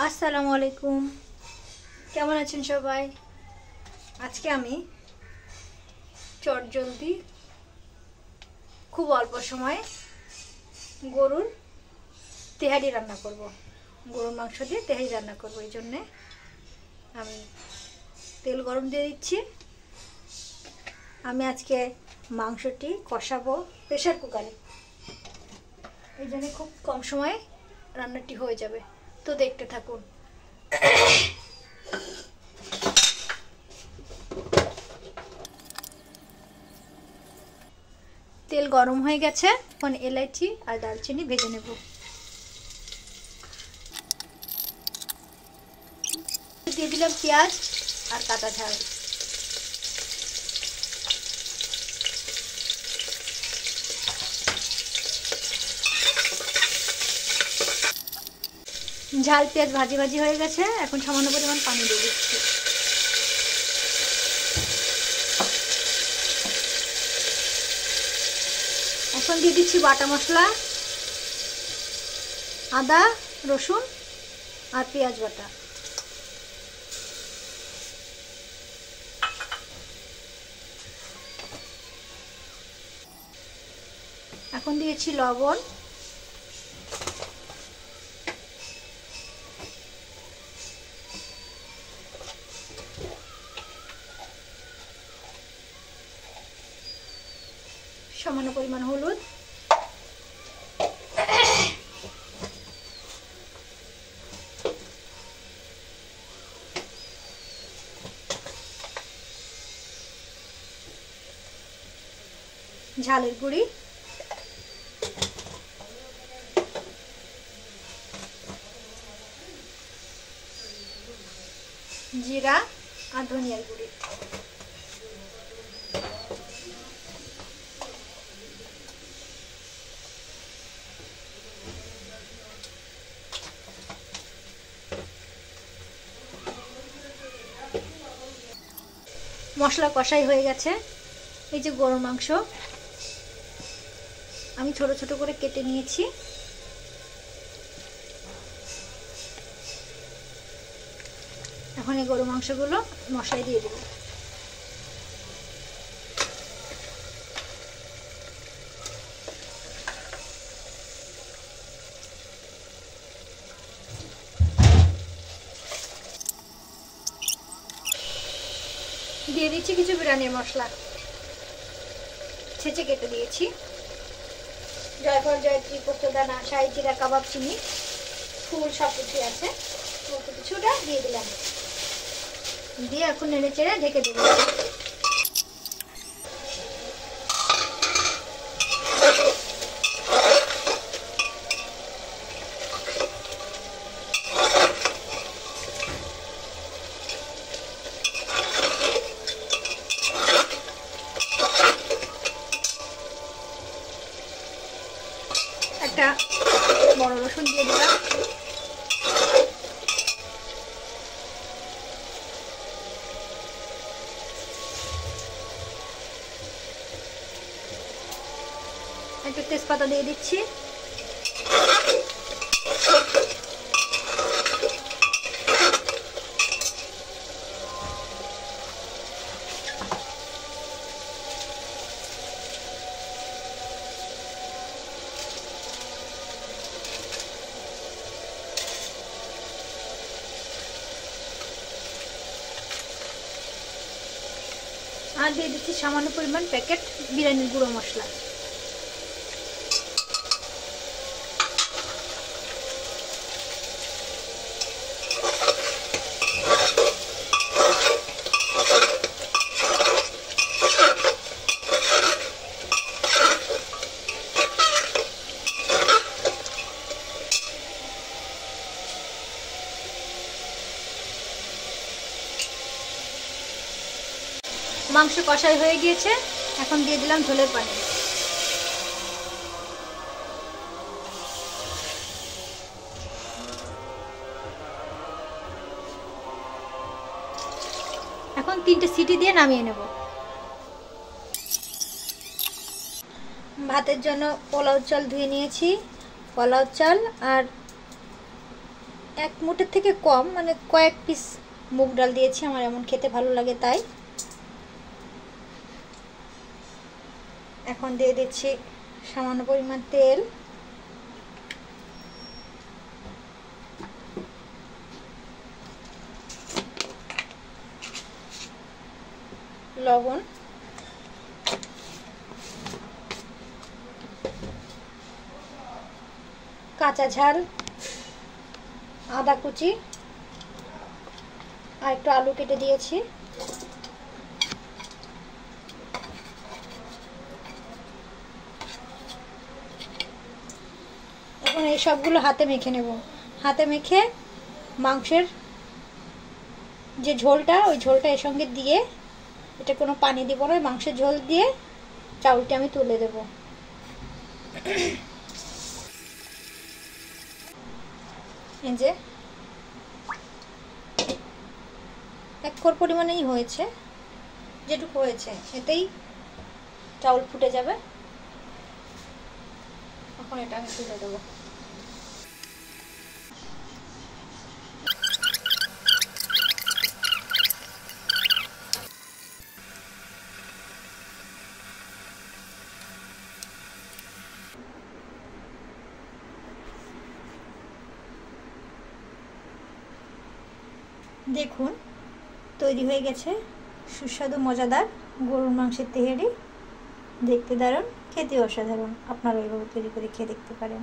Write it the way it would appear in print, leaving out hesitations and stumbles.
আসসালামু আলাইকুম, কেমন আছেন সবাই? আজকে আমি চটজলদি খুব অল্প সময়ে গরুর তেহারি রান্না করব। গরুর মাংস দিয়ে তেহারি রান্না করব। এই জন্যে আমি তেল গরম দিয়ে দিচ্ছি। আমি আজকে মাংসটি কষাবো প্রেসার কুকারে। এই জন্য খুব কম সময়ে রান্নাটি হয়ে যাবে, তো দেখতে থাকুন। তেল গরম হয়ে গেছে, এখন এলাচি আর দারচিনি ভেজে নেব। দিয়ে দিলাম পেঁয়াজ আর কাঁচা ঝাল। ঝাল পেঁয়াজ ভাজি ভাজি হয়ে গেছে, এখন সামান্য পরিমাণ পানি দিয়ে দিচ্ছি। এখন দিয়ে দিচ্ছি বাটা মশলা, আদা রসুন আর পেঁয়াজ বাটা। এখন দিয়েছি লবণ, সামান্য পরিমাণ হলুদ, ঝালের গুঁড়ি, জিরা আর ধনিয়ার গুঁড়ি। মশলা কষাই হয়ে গেছে। এই যে গরুর মাংস আমি ছোট ছোট করে কেটে নিয়েছি। এখন এই গরুর মাংসগুলো মশলায় দিয়ে দেব। দিয়ে দিচ্ছি কিছু বিরিয়ানির মশলা, ছেঁচে কেটে দিয়েছি। জয়ফল, জয়ত্রী, পোস্তদানা, শাহি জিরা, কাবাব চিনি, ফুল সব কিছু আছে, কিছুটা দিয়ে দিলাম। দিয়ে এখন নেড়ে চেড়ে ঢেকে দেবো। একটা বড় রসুন দিয়ে দিলাম। একটা তেজপাতা দিয়ে দিচ্ছি। আর দিয়ে দিচ্ছি সামান্য পরিমাণ প্যাকেট বিরিয়ানির গুঁড়ো মশলা। মাংস কষাই হয়ে গিয়েছে, এখন দিয়ে দিলাম ঝোলের পানি। এখন 3টে সিটি দিয়ে নামিয়ে নেব। ভাতের জন্য পোলাও চাল ধুয়ে নিয়েছি। পোলাও চাল আর এক মুঠের থেকে কম, মানে কয়েক পিস মুগ ডাল দিয়েছি, আমার এমন খেতে ভালো লাগে তাই। এখন দিয়ে দিচ্ছি সামান্য পরিমাণ তেল, লবণ, কাঁচা ঝাল, আদা কুচি আর একটু আলু কেটে দিয়েছি। এখন এই সবগুলো হাতে মেখে নেব। হাতে মেখে মাংসের যে ঝোলটা, ওই ঝোলটা এর সঙ্গে দিয়ে, এটা কোনো পানি দিব না, মাংসের ঝোল দিয়ে চাউলটা আমি তুলে দেব। এই যে এক কোর পরিমাণেই হয়েছে, যেটুকু হয়েছে এতেই চাউল ফুটে যাবে। এখন এটা আমি তুলে দেবো। দেখুন তৈরি হয়ে গেছে সুস্বাদু মজাদার গরুর মাংসের তেহারি। দেখতে দারুণ, খেতে অসাধারণ। আপনারা এইভাবে তৈরি করে খেয়ে দেখতে পারেন।